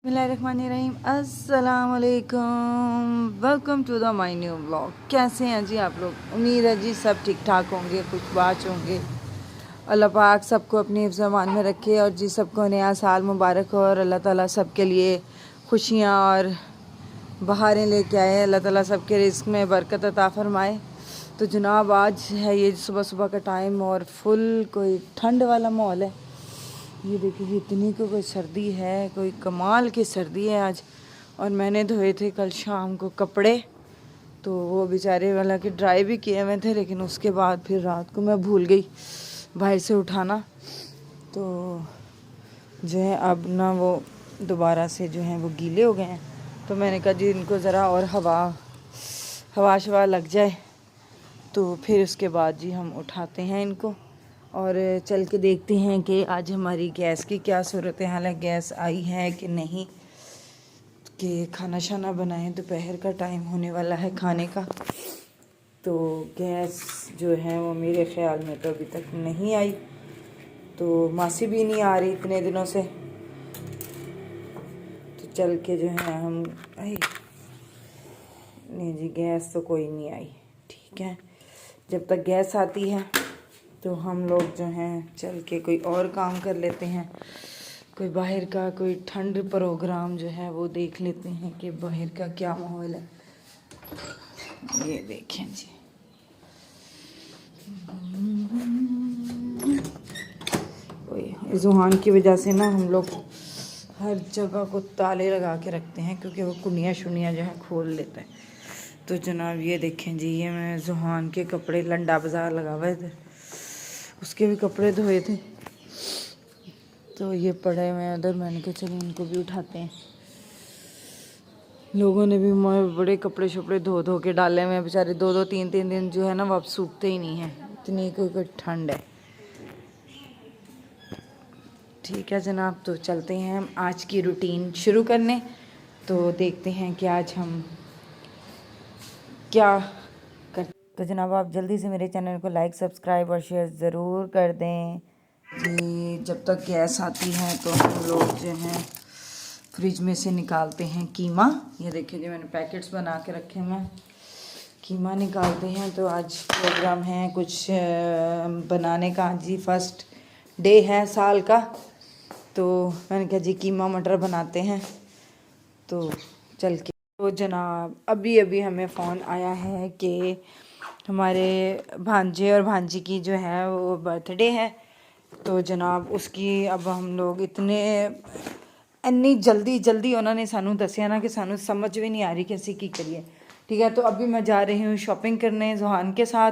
बिस्मिल्लाहिर्रहमानिर्रहीम अस्सलाम वालेकुम। Welcome to the my new blog. कैसे हैं जी आप लोग? उम्मीद है जी सब ठीक ठाक होंगे, खुशबाश होंगे। अल्लाह पाक सबको अपनी हिफ्ज़-ए-मान में रखे और जी सबको नया साल मुबारक हो और अल्लाह ताला सबके लिए खुशियाँ और बहारें लेके आए। अल्लाह ताला सबके रिज़्क़ में बरकत अता फ़रमाए। तो जनाब आज है ये सुबह सुबह का टाइम और फुल कोई ठंड वाला माहौल है। ये देखिए इतनी कोई सर्दी है, कोई कमाल की सर्दी है आज। और मैंने धोए थे कल शाम को कपड़े, तो वो बेचारे वाला कि ड्राई भी किए हुए थे, लेकिन उसके बाद फिर रात को मैं भूल गई भाई से उठाना। तो जो है अब ना वो दोबारा से जो है वो गीले हो गए हैं। तो मैंने कहा जी इनको ज़रा और हवा शवा लग जाए तो फिर उसके बाद जी हम उठाते हैं इनको और चल के देखते हैं कि आज हमारी गैस की क्या सूरत हाल है, गैस आई है कि नहीं, कि खाना शाना बनाएं। दोपहर का टाइम होने वाला है खाने का। तो गैस जो है वो मेरे ख़्याल में तो अभी तक नहीं आई, तो मासी भी नहीं आ रही इतने दिनों से। तो चल के जो है हम आई नहीं जी, गैस तो कोई नहीं आई। ठीक है, जब तक गैस आती है तो हम लोग जो हैं चल के कोई और काम कर लेते हैं, कोई बाहर का कोई ठंड प्रोग्राम जो है वो देख लेते हैं कि बाहर का क्या माहौल है। ये देखें जी, जुहान की वजह से ना हम लोग हर जगह को ताले लगा के रखते हैं, क्योंकि वो कुनिया शुनिया जो है खोल लेता है। तो जनाब ये देखें जी, ये मैं जुहान के कपड़े लंडा बाज़ार लगा हुआ है, उसके भी कपड़े धोए थे, तो ये पड़े हुए उधर। मैंने कहा चलो इनको भी उठाते हैं। लोगों ने भी बड़े कपड़े शपड़े धो धो के डाले हुए हैं बेचारे, 2-2 3-3 दिन जो है ना वो अब सूखते ही नहीं हैं, इतनी कोई ठंड है। ठीक है जनाब, तो चलते हैं हम आज की रूटीन शुरू करने। तो देखते हैं कि आज हम क्या कर। तो जनाब आप जल्दी से मेरे चैनल को लाइक सब्सक्राइब और शेयर ज़रूर कर दें जी। जब तक गैस आती है तो हम लोग जो हैं फ्रिज में से निकालते हैं कीमा। ये देखिए जी मैंने पैकेट्स बना के रखे हुए हैं, कीमा निकालते हैं। तो आज प्रोग्राम है कुछ बनाने का, जी फर्स्ट डे है साल का, तो मैंने कहा जी कीमा मटर बनाते हैं। तो चल के तो जनाब अभी अभी हमें फ़ोन आया है कि हमारे भांजे और भांजी की जो है वो बर्थडे है। तो जनाब उसकी अब हम लोग इन्नी जल्दी जल्दी उन्होंने सानू दसिया ना कि सानू समझ भी नहीं आ रही कि असी की करिए। ठीक है, तो अभी मैं जा रही हूँ शॉपिंग करने जुहान के साथ।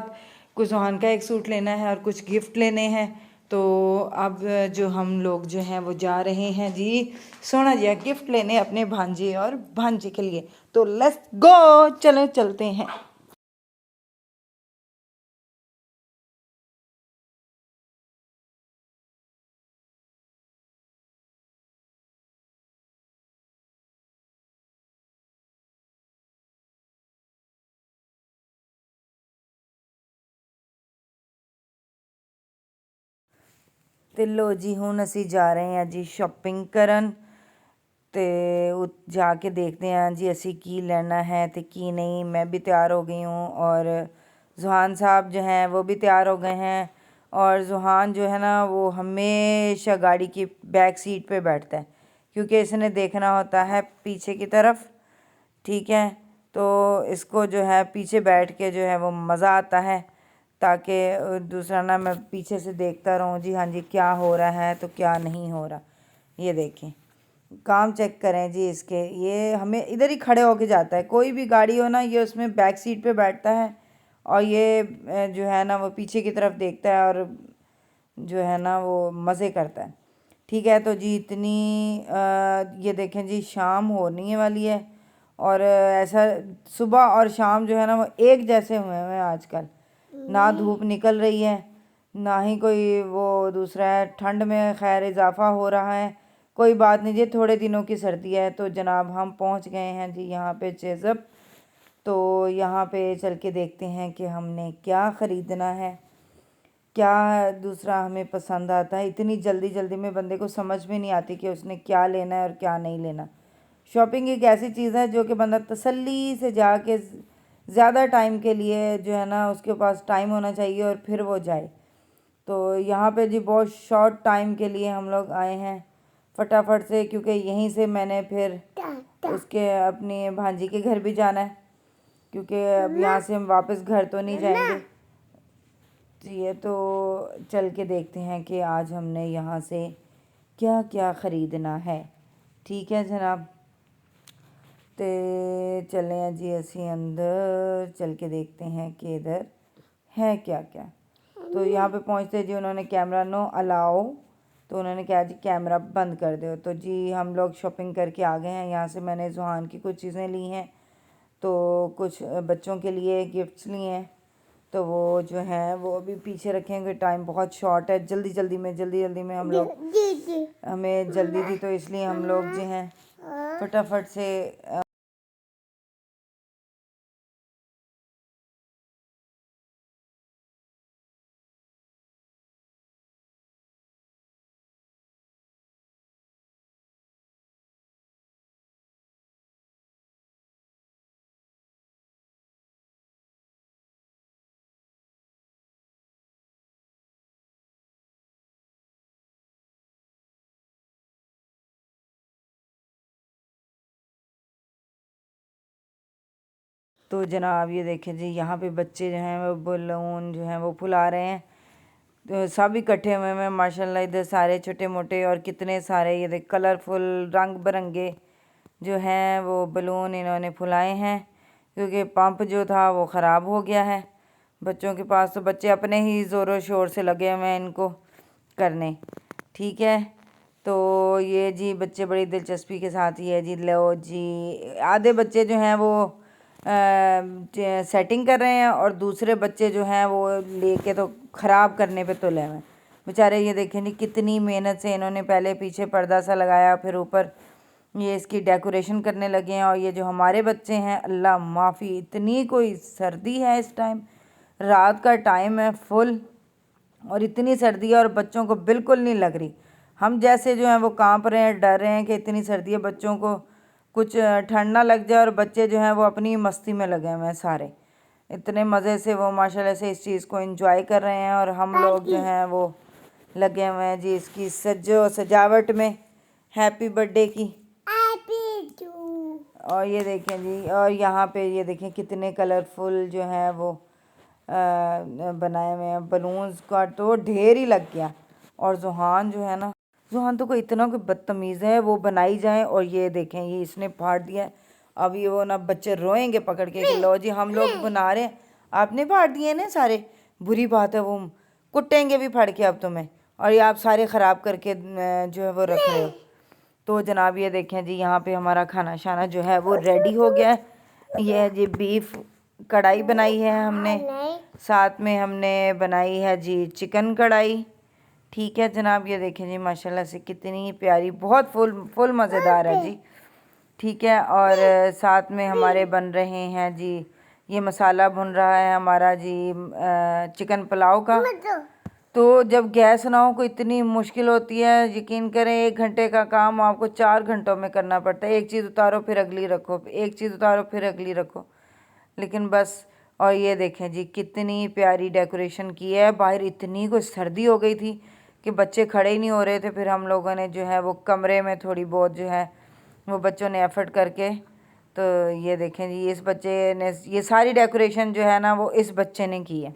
कुछ जुहान का एक सूट लेना है और कुछ गिफ्ट लेने हैं। तो अब जो हम लोग जो हैं वो जा रहे हैं जी सोना जी गिफ्ट लेने अपने भांजे और भांजे के लिए। तो लेट्स गो, चले चलते हैं। ਤੇ ਲੋ ਜੀ ਹੁਣ ਅਸੀਂ ਜਾ ਰਹੇ ਹਾਂ ਜੀ ਸ਼ॉपिंग ਕਰਨ, ਤੇ जा के देखते हैं जी असी की लेना है तो की नहीं। मैं भी तैयार हो गई हूँ और जुहान साहब जो हैं वो भी तैयार हो गए हैं। और जुहान जो है ना वो हमेशा गाड़ी की बैक सीट पे बैठता है, क्योंकि इसने देखना होता है पीछे की तरफ। ठीक है, तो इसको जो है पीछे बैठ के जो है वो मज़ा आता है, ताकि दूसरा ना मैं पीछे से देखता रहूँ जी हाँ जी क्या हो रहा है तो क्या नहीं हो रहा। ये देखें, काम चेक करें जी इसके, ये हमें इधर ही खड़े होके जाता है। कोई भी गाड़ी हो ना ये उसमें बैक सीट पे बैठता है और ये जो है ना वो पीछे की तरफ देखता है और जो है ना वो मज़े करता है। ठीक है, तो जी ये देखें जी शाम होने वाली है और ऐसा सुबह और शाम जो है ना वो एक जैसे हुए हैं आजकल। ना धूप निकल रही है ना ही कोई वो दूसरा है। ठंड में खैर इजाफा हो रहा है, कोई बात नहीं जी, थोड़े दिनों की सर्दी है। तो जनाब हम पहुंच गए हैं जी यहाँ पे चेज़अप। तो यहाँ पे चल के देखते हैं कि हमने क्या ख़रीदना है, क्या दूसरा हमें पसंद आता है। इतनी जल्दी जल्दी में बंदे को समझ में नहीं आती कि उसने क्या लेना है और क्या नहीं लेना। शॉपिंग एक ऐसी चीज़ है जो कि बंदा तसल्ली से जाके ज़्यादा टाइम के लिए जो है ना उसके पास टाइम होना चाहिए और फिर वो जाए। तो यहाँ पे जी बहुत शॉर्ट टाइम के लिए हम लोग आए हैं फटाफट से, क्योंकि यहीं से मैंने फिर उसके अपनी भांजी के घर भी जाना है, क्योंकि अब यहाँ से हम वापस घर तो नहीं जाएंगे। ये तो चल के देखते हैं कि आज हमने यहाँ से क्या क्या ख़रीदना है। ठीक है जनाब, तो चलें हैं जी ਅਸੀਂ अंदर चल के देखते हैं कि इधर है क्या क्या। तो यहाँ पे पहुँचते जी उन्होंने कैमरा नो अलाओ, तो उन्होंने कहा जी कैमरा बंद कर दो। तो जी हम लोग शॉपिंग करके आ गए हैं। यहाँ से मैंने जुहान की कुछ चीज़ें ली हैं, तो कुछ बच्चों के लिए गिफ्ट्स लिए हैं, तो वो जो है वो अभी पीछे रखेंगे। टाइम बहुत शॉर्ट है, जल्दी जल्दी में हम लोग हमें जल्दी थी, तो इसलिए हम लोग जो हैं फटाफट से तो जनाब ये देखें जी यहाँ पे बच्चे जो हैं वो बलून जो हैं वो फुला रहे हैं, तो सब इकट्ठे हुए हैं माशाल्लाह। इधर सारे छोटे मोटे और कितने सारे ये देख कलरफुल रंग बिरंगे जो हैं वो बलून इन्होंने फुलाए हैं, क्योंकि पंप जो था वो ख़राब हो गया है बच्चों के पास। तो बच्चे अपने ही ज़ोरों शोर से लगे हुए हैं इनको करने। ठीक है, तो ये जी बच्चे बड़ी दिलचस्पी के साथ ही है जी। लो जी आधे बच्चे जो हैं वो सेटिंग कर रहे हैं और दूसरे बच्चे जो हैं वो लेके तो ख़राब करने पे तुले हुए हैं बेचारे। ये देखें नहीं कितनी मेहनत से इन्होंने पहले पीछे पर्दा सा लगाया, फिर ऊपर ये इसकी डेकोरेशन करने लगे हैं। और ये जो हमारे बच्चे हैं, अल्लाह माफ़ी, इतनी कोई सर्दी है इस टाइम, रात का टाइम है फुल, और इतनी सर्दी है और बच्चों को बिल्कुल नहीं लग रही। हम जैसे जो हैं वो कांप रहे हैं, डर रहे हैं कि इतनी सर्दी है, बच्चों को कुछ ठंड ना लग जाए। और बच्चे जो हैं वो अपनी मस्ती में लगे हुए हैं सारे, इतने मज़े से वो माशाल्लाह से इस चीज़ को एंजॉय कर रहे हैं। और हम लोग जो हैं वो लगे हुए हैं जी इसकी सजावट में, हैप्पी बर्थडे की। और ये देखें जी, और यहाँ पे ये देखें कितने कलरफुल जो हैं वो बनाए हुए हैं बलून्स का, तो ढेर ही लग गया। और जुहान जो है ना, जुहान तो कोई इतना कोई बदतमीज़ है, वो बनाई जाए और ये देखें ये इसने फाड़ दिया है। अब ये वो ना बच्चे रोएंगे पकड़ के कि लो जी हम लोग बना रहे हैं, आपने फाड़ दिए ना सारे। बुरी बात है, वो कुटेंगे भी फाड़ के अब तुम्हें, और ये आप सारे ख़राब करके जो है वो रख रहे हो। तो जनाब ये देखें जी यहाँ पे हमारा खाना शाना जो है वो रेडी हो गया है। ये है जी बीफ कढ़ाई बनाई है हमने, साथ में हमने बनाई है जी चिकन कढ़ाई। ठीक है जनाब, ये देखें जी माशाल्लाह से कितनी प्यारी, बहुत फुल मज़ेदार है जी। ठीक है, और साथ में हमारे बन रहे हैं जी, ये मसाला भुन रहा है हमारा जी चिकन पुलाव का। तो जब गैस ना हो कोई इतनी मुश्किल होती है, यकीन करें 1 घंटे का काम आपको 4 घंटों में करना पड़ता है। एक चीज़ उतारो फिर अगली रखो, एक चीज़ उतारो फिर अगली रखो, लेकिन बस। और ये देखें जी कितनी प्यारी डेकोरेशन की है। बाहर इतनी कोई सर्दी हो गई थी कि बच्चे खड़े ही नहीं हो रहे थे। फिर हम लोगों ने जो है वो कमरे में थोड़ी बहुत जो है वो बच्चों ने एफ़र्ट करके, तो ये देखें जी इस बच्चे ने ये सारी डेकोरेशन जो है ना वो इस बच्चे ने की है।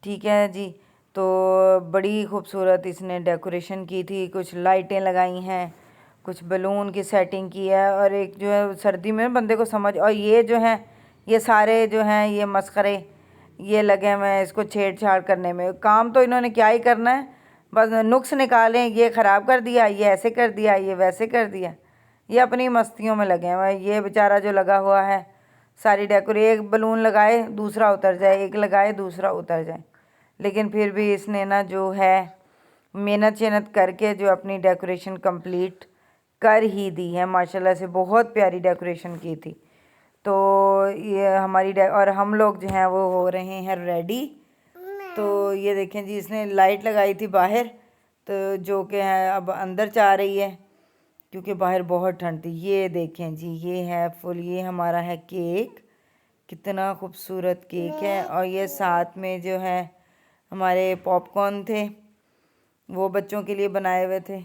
ठीक है जी, तो बड़ी खूबसूरत इसने डेकोरेशन की थी, कुछ लाइटें लगाई हैं, कुछ बलून की सेटिंग की है। और एक जो है सर्दी में बंदे को समझ, और ये जो है ये सारे जो हैं ये मस्खरे ये लगे हुए हैं इसको छेड़छाड़ करने में। काम तो इन्होंने क्या ही करना है, बस नुक्स निकालें, ये ख़राब कर दिया, ये ऐसे कर दिया, ये वैसे कर दिया, ये अपनी मस्तियों में लगे हुए हैं। ये बेचारा जो लगा हुआ है सारी एक बलून लगाए दूसरा उतर जाए, एक लगाए दूसरा उतर जाए, लेकिन फिर भी इसने ना जो है मेहनत शेहनत करके जो अपनी डेकोरेशन कंप्लीट कर ही दी है। माशाल्लाह से बहुत प्यारी डेकोरेशन की थी। तो ये हमारी और हम लोग जो हैं वो हो रहे हैं रेडी। तो ये देखें जी इसने लाइट लगाई थी बाहर, तो जो कि है अब अंदर जा रही है। क्योंकि बाहर बहुत ठंड थी। ये देखें जी, ये है फुल, ये हमारा है केक, कितना खूबसूरत केक है। और ये साथ में जो है हमारे पॉपकॉर्न थे, वो बच्चों के लिए बनाए हुए थे।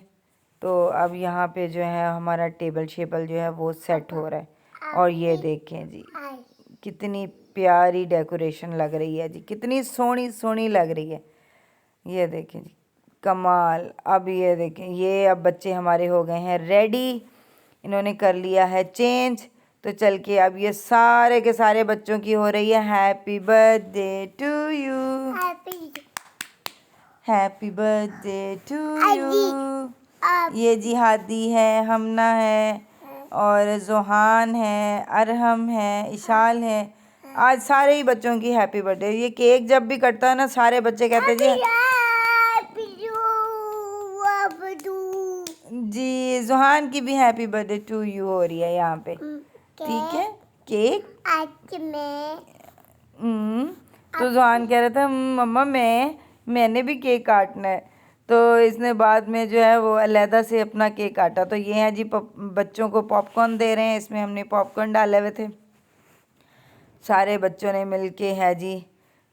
तो अब यहाँ पे जो है हमारा टेबल शेबल जो है वो सेट हो रहा है। और ये देखें जी, कितनी प्यारी डेकोरेशन लग रही है जी, कितनी सोहनी सोहनी लग रही है। ये देखें जी, कमाल। अब ये देखें, ये अब बच्चे हमारे हो गए हैं रेडी, इन्होंने कर लिया है चेंज। तो चल के अब ये सारे के सारे बच्चों की हो रही है happy birthday to you, happy birthday to you. ये जी हादी है, हमना है, और जोहान है, अरहम है, इशाल है। आज सारे ही बच्चों की हैप्पी बर्थडे। ये केक जब भी कटता है ना, सारे बच्चे कहते हैं जी जोहान की भी हैप्पी बर्थडे टू यू हो रही है यहाँ पे। ठीक है, केक तो जोहान कह रहा था मम्मा मैंने भी केक काटना है। तो इसने बाद में जो है वो अलहदा से अपना केक काटा। तो ये है जी, बच्चों को पॉपकॉर्न दे रहे हैं। इसमें हमने पॉपकॉर्न डाले हुए थे। सारे बच्चों ने मिल के है जी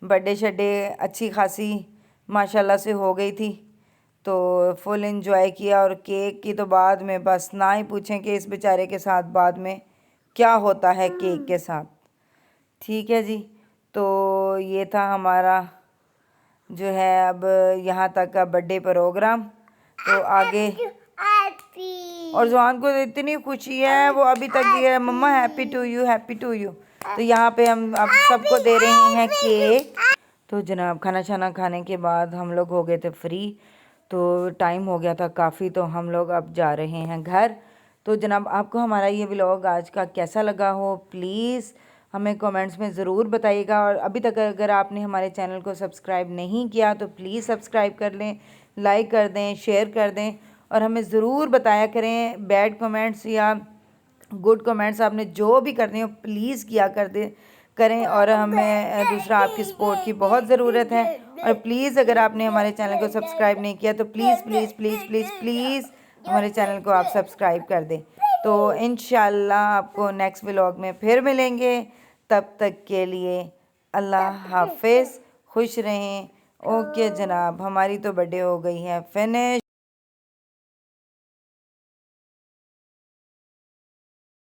बर्थडे शड्डे अच्छी खासी माशाल्लाह से हो गई थी। तो फुल इंजॉय किया। और केक की तो बाद में बस ना ही पूछें कि इस बेचारे के साथ बाद में क्या होता है केक के साथ। ठीक है जी, तो ये था हमारा जो है अब यहाँ तक का बर्थडे प्रोग्राम। तो आगे और जवान को इतनी खुशी है, वो अभी तक ये मम्मा happy to you, happy to you. तो यहाँ पे हम अब सबको दे रहे हैं केक। तो जनाब खाना शाना खाने के बाद हम लोग हो गए थे फ्री। तो टाइम हो गया था काफ़ी, तो हम लोग अब जा रहे हैं घर। तो जनाब आपको हमारा ये व्लॉग आज का कैसा लगा हो, प्लीज़ हमें कमेंट्स में ज़रूर बताइएगा। और अभी तक अगर आपने हमारे चैनल को सब्सक्राइब नहीं किया तो प्लीज़ सब्सक्राइब कर लें, लाइक कर दें, शेयर कर दें। और हमें ज़रूर बताया करें बैड कमेंट्स या गुड कमेंट्स, आपने जो भी करने हो प्लीज़ किया करें। और हमें दूसरा आपकी सपोर्ट की बहुत ज़रूरत है। और प्लीज़ अगर आपने हमारे चैनल को सब्सक्राइब नहीं किया तो please please please please please हमारे चैनल को आप सब्सक्राइब कर दें। तो इंशाल्लाह आपको नेक्स्ट व्लॉग में फिर मिलेंगे। तब तक के लिए अल्लाह हाफिज़, खुश रहें। ओके जनाब, हमारी तो बर्थडे हो गई है फिनिश।